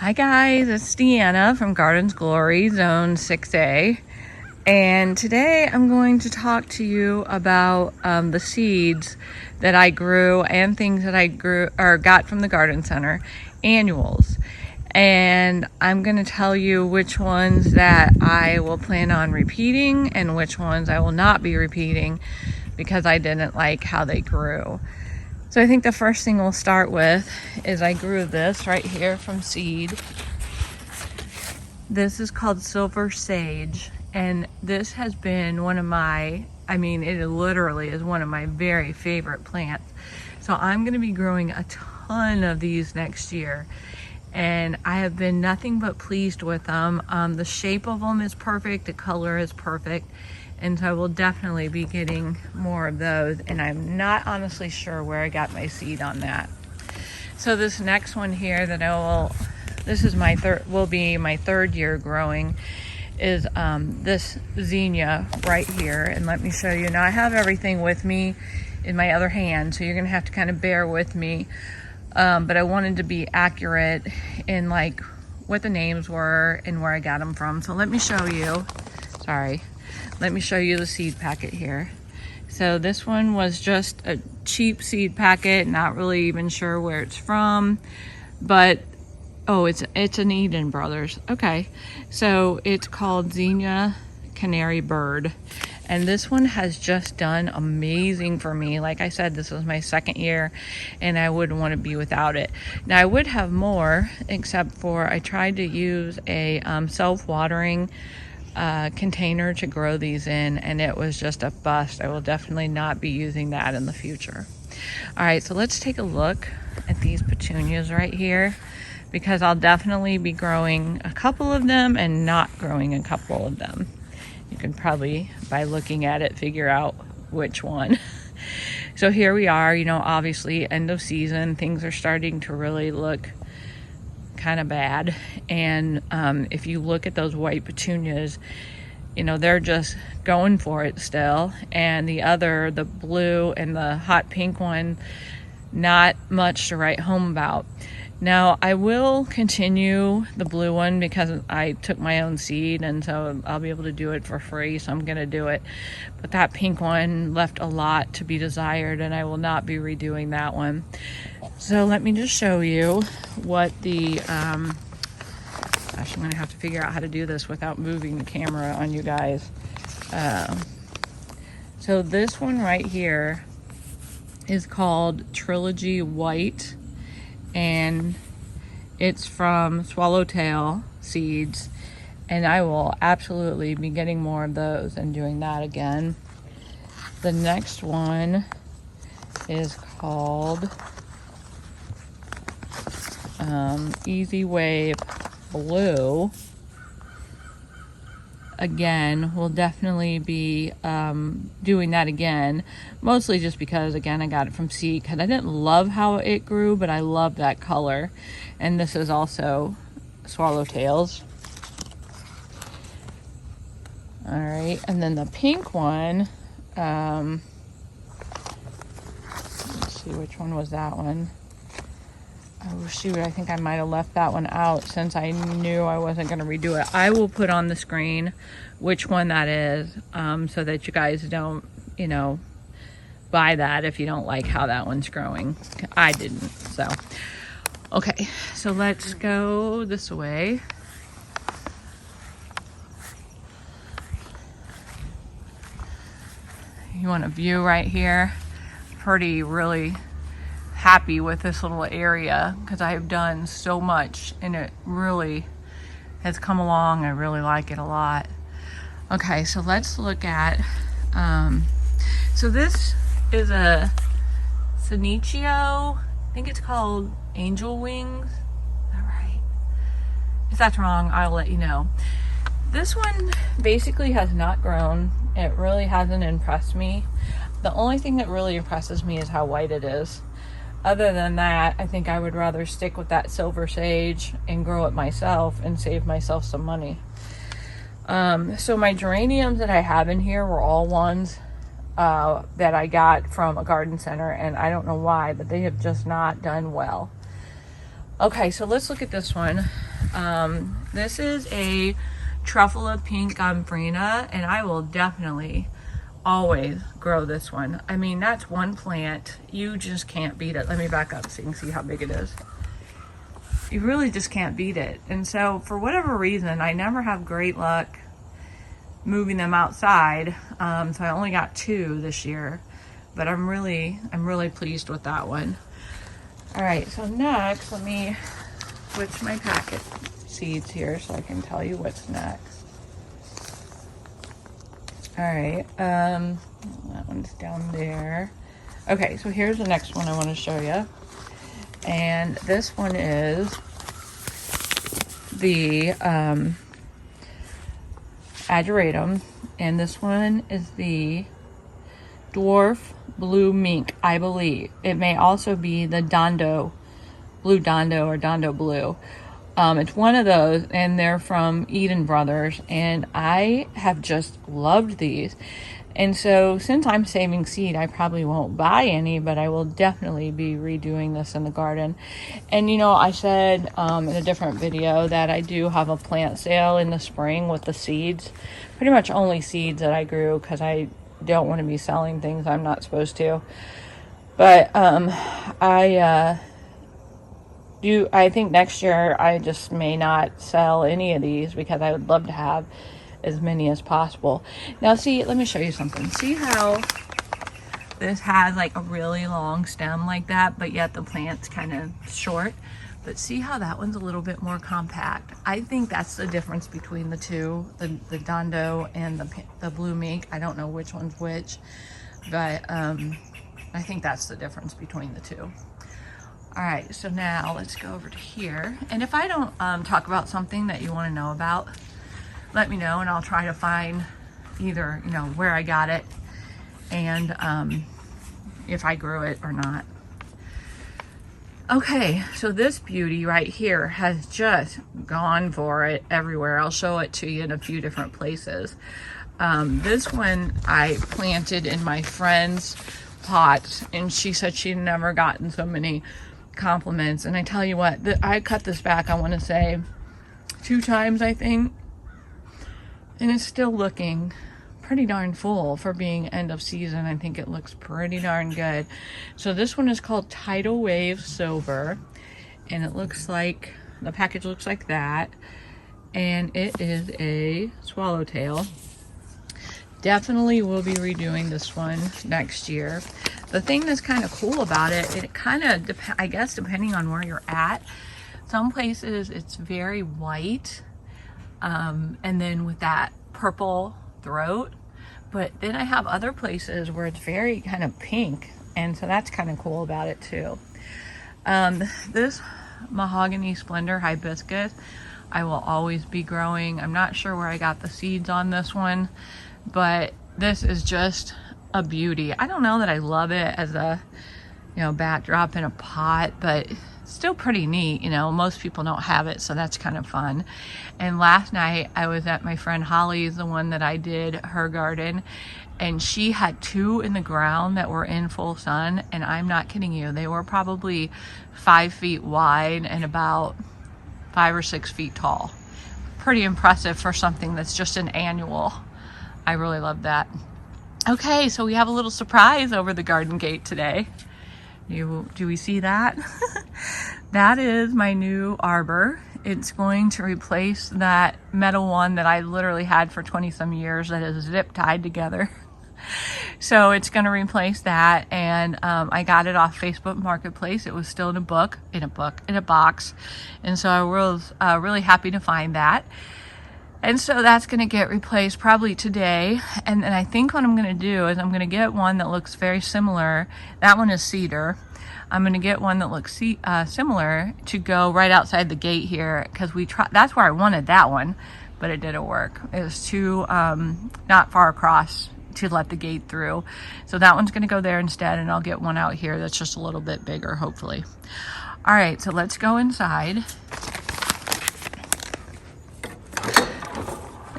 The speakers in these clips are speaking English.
Hi guys, it's Deanna from Gardens Glory, Zone 6A. And today I'm going to talk to you about the seeds that I grew and things that I grew or got from the garden center, annuals. And I'm going to tell you which ones that I will plan on repeating and which ones I will not be repeating because I didn't like how they grew. So I think the first thing we'll start with is I grew this right here from seed. This is called silver sage, and this has been one of my, it literally is one of my very favorite plants. So I'm going to be growing a ton of these next year, and I have been nothing but pleased with them. The shape of them is perfect, the color is perfect, and so I will definitely be getting more of those, and I'm not honestly sure where I got my seed on that. So this next one here that this is will be my third year growing, is this zinnia right here. And let me show you. Now I have everything with me in my other hand, so you're gonna have to kind of bear with me. But I wanted to be accurate in like what the names were and where I got them from. So let me show you, let me show you the seed packet here. So this one was just a cheap seed packet, not really even sure where it's from, but oh, it's an Eden Brothers. Okay, so it's called Zinnia Canary Bird, and this one has just done amazing for me. Like I said, this was my second year, and I wouldn't want to be without it. Now I would have more, except for I tried to use a self-watering container to grow these in, and it was just a bust. I will definitely not be using that in the future. All right, so let's take a look at these petunias right here, because I'll definitely be growing a couple of them and not growing a couple of them. You can probably, by looking at it, figure out which one. So here we are, obviously end of season, things are starting to really look kind of bad. And if you look at those white petunias, they're just going for it still. And the blue and the hot pink one, not much to write home about. Now I will continue the blue one because I took my own seed, and so I'll be able to do it for free, so I'm gonna do it. But that pink one left a lot to be desired, and I will not be redoing that one. So let me just show you what the gosh, I'm gonna have to figure out how to do this without moving the camera on you guys. So this one right here is called Trilogy White, and it's from Swallowtail Seeds, and I will absolutely be getting more of those and doing that again. The next one is called Easy Wave Blue. Again, we'll definitely be doing that again, mostly just because, again, I got it from seed because I didn't love how it grew, but I love that color. And this is also Swallowtails. All right, and then the pink one, let's see, which one was that one? Oh shoot, I think I might have left that one out since I knew I wasn't going to redo it. I will put on the screen which one that is, so that you guys don't, buy that if you don't like how that one's growing. I didn't, so. Okay, so let's go this way. You want a view right here? Really happy with this little area because I have done so much and it really has come along. I really like it a lot. Okay, so let's look at so this is a Senecio. I think it's called Angel Wings. Is that right? If that's wrong, I'll let you know. This one basically has not grown. It really hasn't impressed me. The only thing that really impresses me is how white it is. Other than that, I think I would rather stick with that silver sage and grow it myself and save myself some money. So my geraniums that I have in here were all ones that I got from a garden center, and I don't know why, but they have just not done well. Okay, so let's look at this one. This is a truffula pink Gomphrena, and I will definitely always grow this one. I mean, that's one plant. You just can't beat it. Let me back up so you can see how big it is. You really just can't beat it. And so for whatever reason, I never have great luck moving them outside. So I only got 2 this year, but I'm really pleased with that one. All right, so next, let me switch my packet seeds here so I can tell you what's next. All right, that one's down there. Okay, so here's the next one I want to show you. And this one is the Ageratum, and this one is the dwarf blue mink, I believe. It may also be the blue Dondo or Dondo blue. It's one of those, and they're from Eden Brothers, and I have just loved these. And so since I'm saving seed, I probably won't buy any, but I will definitely be redoing this in the garden. And you know, I said in a different video that I do have a plant sale in the spring with the seeds. Pretty much only seeds that I grew, because I don't want to be selling things I'm not supposed to. But I think next year I just may not sell any of these, because I would love to have as many as possible. Now see, let me show you something. See how this has like a really long stem like that, but yet the plant's kind of short? But see how that one's a little bit more compact? I think that's the difference between the two, the Dondo and the blue mink. I don't know which one's which, but I think that's the difference between the two. All right, so now let's go over to here. And if I don't talk about something that you want to know about, let me know, and I'll try to find either, you know, where I got it and if I grew it or not. Okay, so this beauty right here has just gone for it everywhere. I'll show it to you in a few different places. This one I planted in my friend's pot, and she said she'd never gotten so many compliments. And I tell you what, I cut this back, I want to say 2 times, I think, and it's still looking pretty darn full for being end of season. I think it looks pretty darn good. So this one is called Tidal Wave Silver, and it looks like, the package looks like that, and it is a swallowtail. Definitely will be redoing this one next year. The thing that's kind of cool about it, it kind of, I guess depending on where you're at, some places it's very white, and then with that purple throat, but then I have other places where it's very kind of pink, and so that's kind of cool about it too. This Mahogany Splendor hibiscus I will always be growing. I'm not sure where I got the seeds on this one, but this is just a beauty. I don't know that I love it as a, you know, backdrop in a pot, but still pretty neat. You know, most people don't have it, so that's kind of fun. And last night I was at my friend Holly's, the one that I did her garden, and she had 2 in the ground that were in full sun, and I'm not kidding you, they were probably 5 feet wide and about 5 or 6 feet tall. Pretty impressive for something that's just an annual. I really love that. Okay, so we have a little surprise over the garden gate today. Do we see that? That is my new arbor. It's going to replace that metal one that I literally had for 20 some years that is zip tied together. So it's going to replace that, and I got it off Facebook Marketplace. It was still in a box, and so I was really happy to find that. And so that's going to get replaced probably today. And then I think what I'm going to do is I'm going to get one that looks very similar. That one is cedar. I'm going to get one that looks similar to go right outside the gate here, because that's where I wanted that one, but it didn't work. It was too not far across to let the gate through. So that one's going to go there instead, and I'll get one out here that's just a little bit bigger, hopefully. All right, so let's go inside.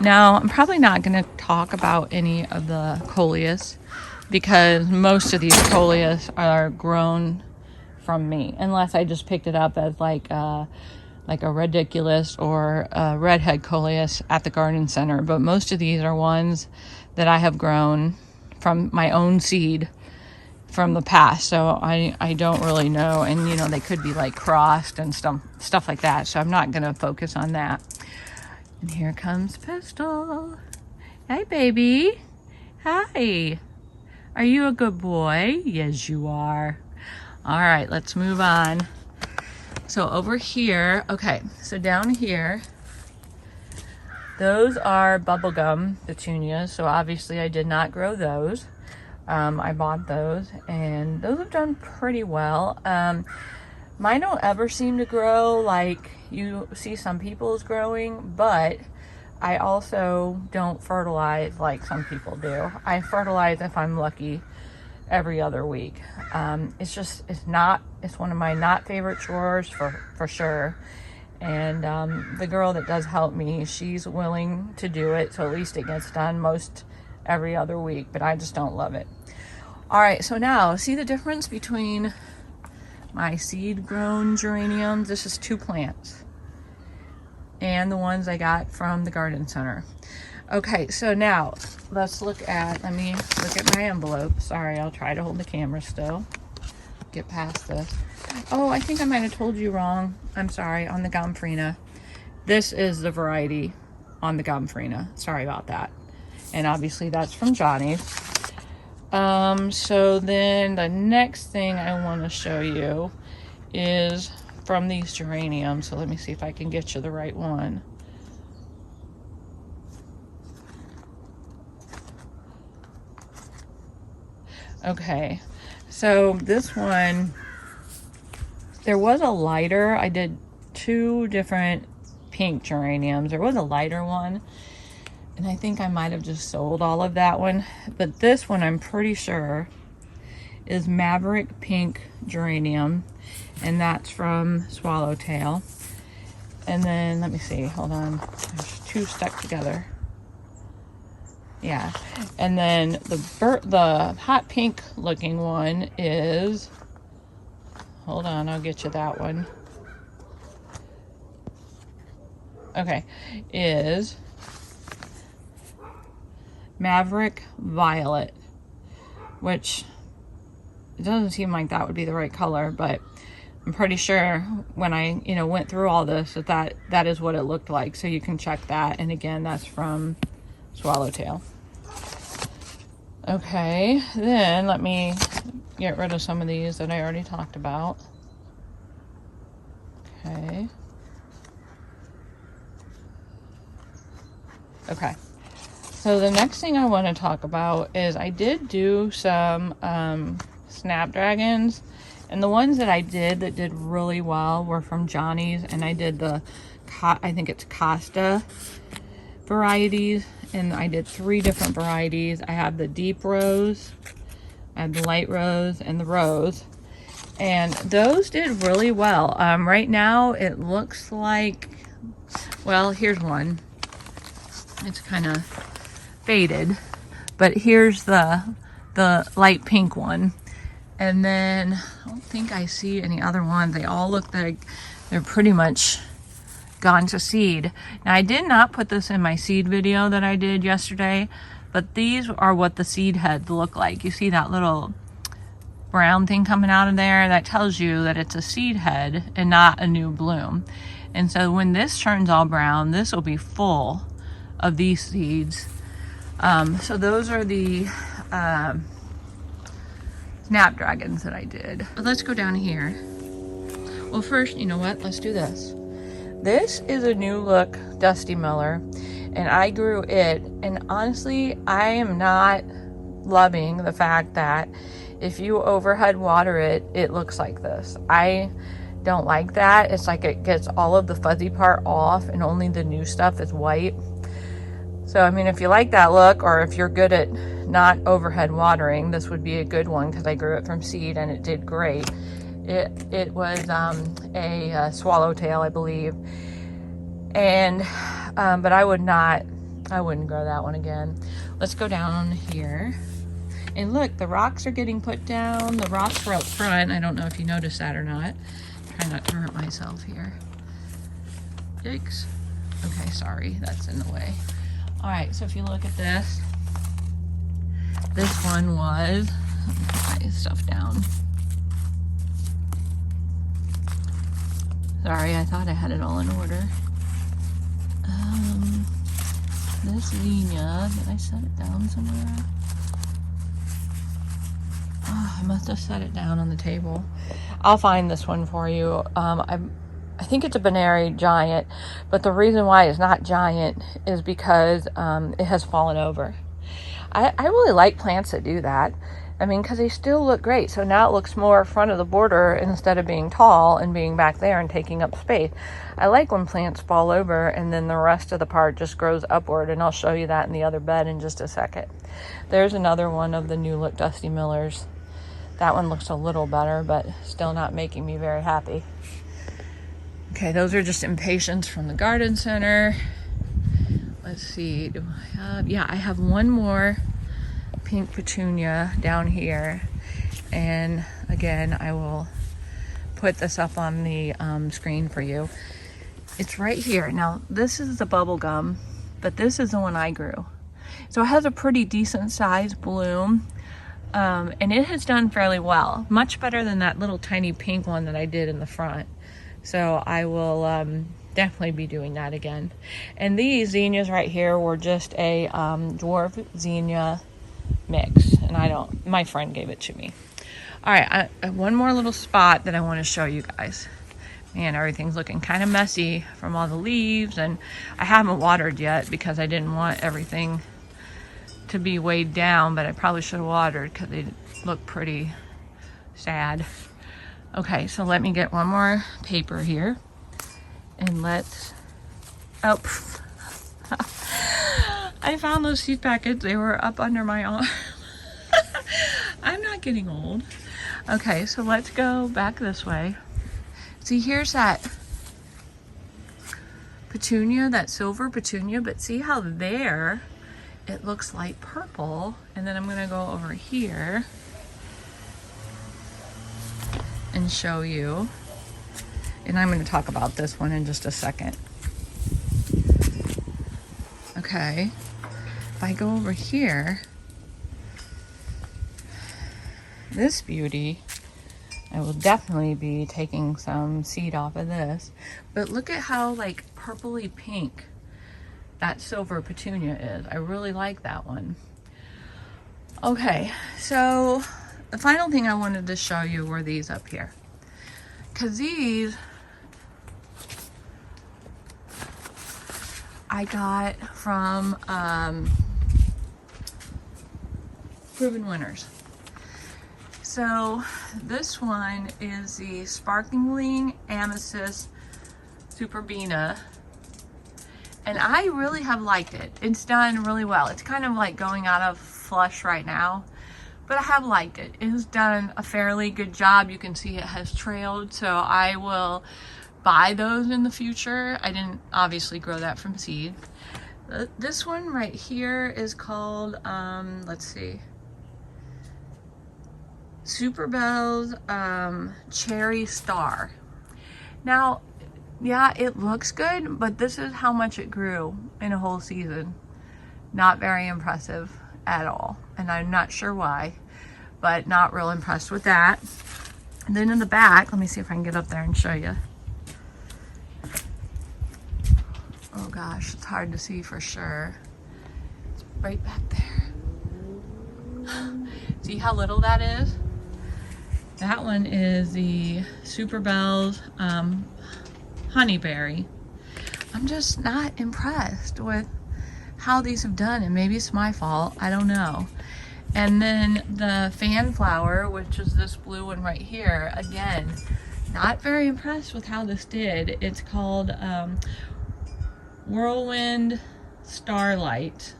Now, I'm probably not going to talk about any of the coleus, because most of these coleus are grown from me, unless I just picked it up as like like a ridiculous or a redhead coleus at the garden center, but most of these are ones that I have grown from my own seed from the past, so I don't really know, and you know, they could be like crossed and stuff like that, so I'm not gonna focus on that. And here comes Pistol. Hey baby. Hi. Are you a good boy? Yes you are. All right, let's move on. So over here, okay, so down here, those are bubblegum petunias, so obviously I did not grow those. I bought those, and those have done pretty well. Mine don't ever seem to grow like you see some people's growing, but I also don't fertilize like some people do. I fertilize, if I'm lucky, every other week. It's one of my not favorite chores for sure. And the girl that does help me, she's willing to do it, so at least it gets done most every other week, but I just don't love it. All right, so now see the difference between my seed grown geraniums. This is 2 plants, and the ones I got from the garden center. Okay, so now let me look at my envelope. Sorry, I'll try to hold the camera still. Get past this. Oh, I think I might have told you wrong. I'm sorry, on the Gomphrena. This is the variety on the Gomphrena. Sorry about that. And obviously that's from Johnny's. So then the next thing I want to show you is from these geraniums. So let me see if I can get you the right one. Okay, so this one, there was a lighter. I did 2 different pink geraniums. There was a lighter one, and I think I might have just sold all of that one. But this one, I'm pretty sure, is Maverick Pink Geranium, and that's from Swallowtail. And then, let me see, hold on. There's 2 stuck together. Yeah, and then the hot pink looking one is, hold on, I'll get you that one. Okay, is Maverick Violet, which it doesn't seem like that would be the right color, but I'm pretty sure when I, went through all this that is what it looked like. So you can check that. And again, that's from Swallowtail. Okay, then let me get rid of some of these that I already talked about. Okay. Okay. So the next thing I want to talk about is I did do some Snapdragons, and the ones that I did that did really well were from Johnny's, and I did I think it's Costa varieties, and I did 3 different varieties. I have the deep rose, I have the light rose, and the rose, and those did really well. Right now it looks like, well, here's one. It's kind of faded, but here's the light pink one, and then I don't think I see any other ones. They all look like they're pretty much gone to seed. Now, I did not put this in my seed video that I did yesterday, but these are what the seed heads look like. You see that little brown thing coming out of there? That tells you that it's a seed head and not a new bloom. And so when this turns all brown, this will be full of these seeds. So those are the Snapdragons that I did. But let's go down here. Well, first, you know what? Let's do this. This is a new look Dusty Miller, and I grew it, and honestly, I am not loving the fact that if you overhead water it, it looks like this. I don't like that. It's like it gets all of the fuzzy part off and only the new stuff is white. So, I mean, if you like that look, or if you're good at not overhead watering, this would be a good one, because I grew it from seed and it did great. It was a swallowtail, I believe, and but I wouldn't grow that one again. Let's go down here, and look, the rocks are getting put down. The rocks were out front. I don't know if you noticed that or not. Try not to hurt myself here. Yikes. Okay, sorry, that's in the way. All right, so if you look at this one was, let me put my stuff down. Sorry, I thought I had it all in order. This zinnia, did I set it down somewhere? Oh, I must have set it down on the table. I'll find this one for you. I think it's a Benary giant, but the reason why it's not giant is because it has fallen over. I really like plants that do that. I mean, because they still look great. So now it looks more front of the border instead of being tall and being back there and taking up space. I like when plants fall over and then the rest of the part just grows upward, and I'll show you that in the other bed in just a second. There's another one of the New Look Dusty Millers. That one looks a little better, but still not making me very happy. Okay, those are just impatiens from the garden center. Let's see, do I have, yeah, I have one more pink petunia down here, and again I will put this up on the screen for you. It's right here. Now this is the bubble gum, but this is the one I grew, so it has a pretty decent sized bloom, and it has done fairly well, much better than that little tiny pink one that I did in the front. So I will definitely be doing that again. And these zinnias right here were just a dwarf zinnia mix, and my friend gave it to me. All right, one more little spot that I want to show you guys. Man, everything's looking kind of messy from all the leaves, and I haven't watered yet because I didn't want everything to be weighed down, but I probably should have watered because they look pretty sad. Okay, so let me get one more paper here, and let's, oh, I found those seed packets. They were up under my arm. I'm not getting old. Okay, so let's go back this way. See, here's that petunia, that silver petunia, but see how there it looks like purple. And then I'm gonna go over here and show you, and I'm going to talk about this one in just a second. Okay, if I go over here, this beauty, I will definitely be taking some seed off of this, but look at how like purpley pink that silver petunia is. I really like that one. Okay, so the final thing I wanted to show you were these up here, because these I got from Proven Winners. So this one is the Sparkling Amethyst Superbena, and I really have liked it. It's done really well. It's kind of like going out of flush right now, but I have liked it. It has done a fairly good job. You can see it has trailed, so I will buy those in the future. I didn't obviously grow that from seed. This one right here is called, let's see, Superbell's Cherry Star. Now, yeah, it looks good, but this is how much it grew in a whole season. Not very impressive at all, and I'm not sure why, but not real impressed with that. And then in the back, let me see if I can get up there and show you. Oh gosh, it's hard to see for sure. It's right back there. See how little that is? That one is the Superbell's Honeyberry. I'm just not impressed with how these have done, and maybe it's my fault, I don't know. And then the fan flower, which is this blue one right here, again, not very impressed with how this did. It's called Whirlwind Starlight.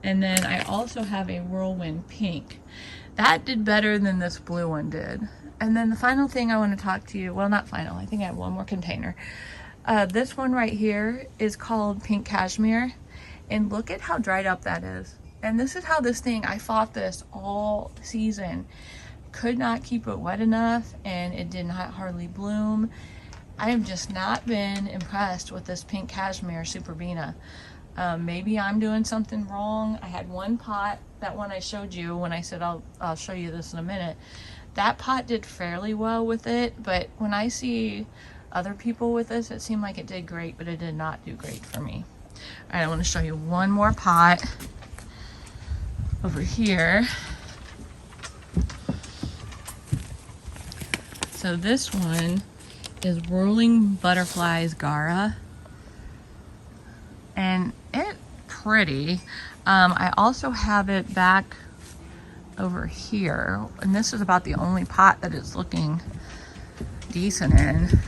And then I also have a Whirlwind Pink. That did better than this blue one did. And then the final thing I want to talk to you, well, not final, I think I have one more container. This one right here is called Pink Cashmere, and look at how dried up that is. And this is how this thing, I fought this all season, could not keep it wet enough, and it did not hardly bloom. I have just not been impressed with this pink cashmere Superbena. Maybe I'm doing something wrong. I had one pot, that one I showed you when I said I'll show you this in a minute. That pot did fairly well with it, but when I see other people with this, it seemed like it did great, but it did not do great for me. All right, I want to show you one more pot over here. So this one is Whirling Butterflies Gara, and it's pretty. I also have it back over here, and this is about the only pot that it's looking decent in.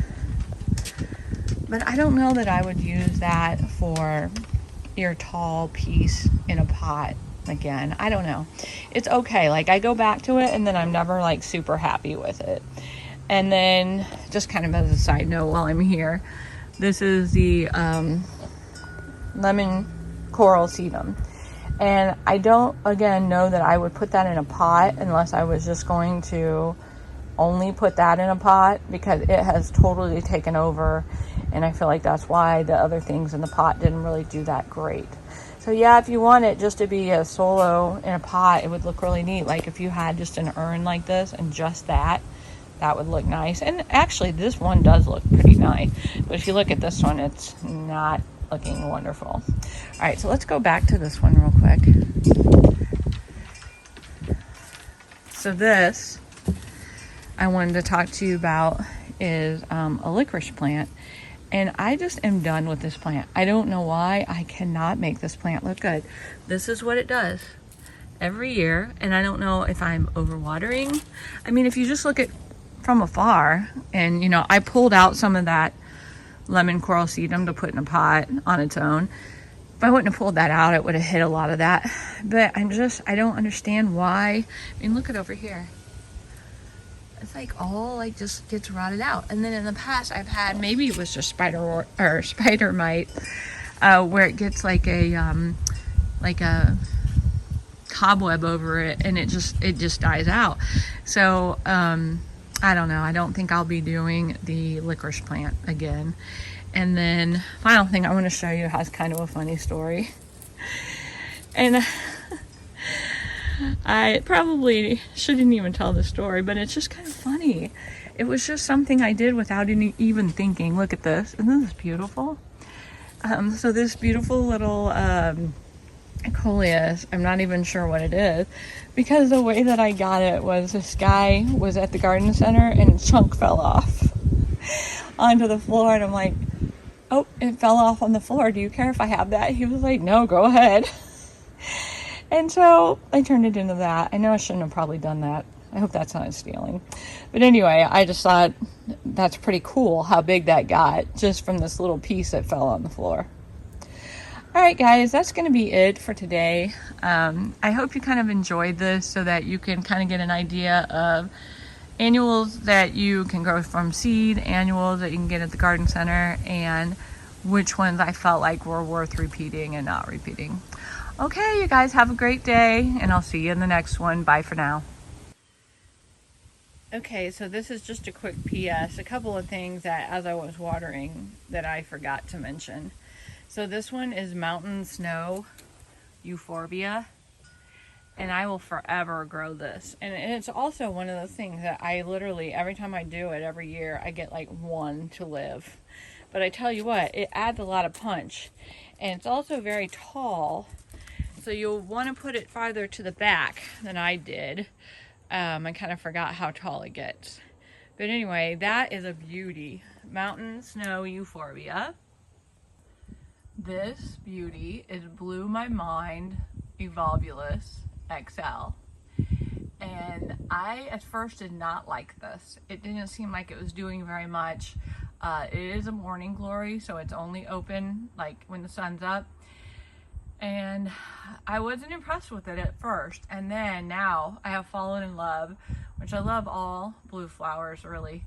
But I don't know that I would use that for your tall piece in a pot again. I don't know. It's okay. Like, I go back to it and then I'm never like super happy with it. And then just kind of as a side note while I'm here, this is the lemon coral sedum. And I don't, again, know that I would put that in a pot unless I was just going to only put that in a pot, because it has totally taken over. And I feel like that's why the other things in the pot didn't really do that great. So yeah, if you want it just to be a solo in a pot, it would look really neat. Like if you had just an urn like this and just that would look nice. And actually this one does look pretty nice. But if you look at this one, it's not looking wonderful. All right, so let's go back to this one real quick. So this I wanted to talk to you about is a licorice plant. And I just am done with this plant. I don't know why. I cannot make this plant look good. This is what it does every year. And I don't know if I'm overwatering. I mean, if you just look at from afar, and you know, I pulled out some of that lemon coral sedum to put in a pot on its own. If I wouldn't have pulled that out, it would have hit a lot of that. But I don't understand why. I mean, look at over here. It's like all like just gets rotted out. And then in the past I've had, maybe it was just spider mite, where it gets like a cobweb over it, and it just dies out. So I don't know. I don't think I'll be doing the licorice plant again. And then final thing I want to show you has kind of a funny story. And I probably shouldn't even tell the story, but it's just kind of funny. It was just something I did without even thinking. Look at this. Isn't this beautiful? So this beautiful little coleus, I'm not even sure what it is, because the way that I got it was this guy was at the garden center and a chunk fell off onto the floor, and I'm like, oh, it fell off on the floor. Do you care if I have that? He was like, no, go ahead. And so I turned it into that. I know I shouldn't have probably done that. I hope that's not stealing. But anyway, I just thought that's pretty cool how big that got just from this little piece that fell on the floor. All right, guys, that's going to be it for today. I hope you kind of enjoyed this so that you can kind of get an idea of annuals that you can grow from seed, annuals that you can get at the garden center, and which ones I felt like were worth repeating and not repeating. Okay, you guys have a great day, and I'll see you in the next one. Bye for now. Okay, so this is just a quick PS. A couple of things that as I was watering that I forgot to mention. So this one is Mountain Snow Euphorbia, and I will forever grow this. And it's also one of those things that I literally, every time I do it every year, I get like one to live. But I tell you what, it adds a lot of punch. And it's also very tall. So you'll want to put it farther to the back than I did. I kind of forgot how tall it gets. But anyway, that is a beauty. Mountain Snow Euphorbia. This beauty is Blew My Mind Evolvulus XL. And I at first did not like this. It didn't seem like it was doing very much. It is a morning glory, so it's only open like when the sun's up. And I wasn't impressed with it at first, and then now I have fallen in love, which I love all blue flowers really,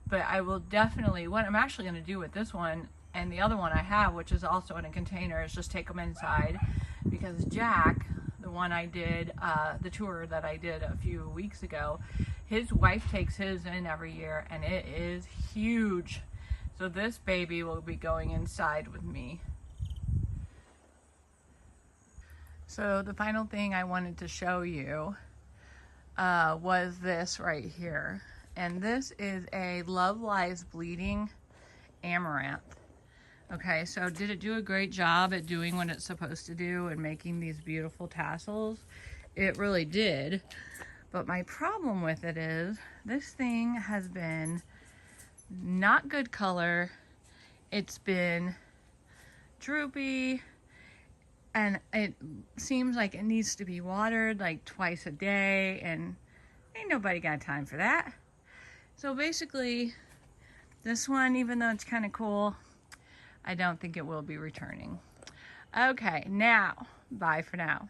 but I will definitely, what I'm actually going to do with this one and the other one I have, which is also in a container, is just take them inside, because Jack, the one I did, the tour that I did a few weeks ago, his wife takes his in every year, and it is huge. So this baby will be going inside with me. So the final thing I wanted to show you was this right here. And this is a Love Lies Bleeding amaranth. Okay, so did it do a great job at doing what it's supposed to do and making these beautiful tassels? It really did. But my problem with it is this thing has been not good color. It's been droopy, and it seems like it needs to be watered like twice a day, and ain't nobody got time for that. So basically, this one, even though it's kind of cool, I don't think it will be returning. Okay, now, bye for now.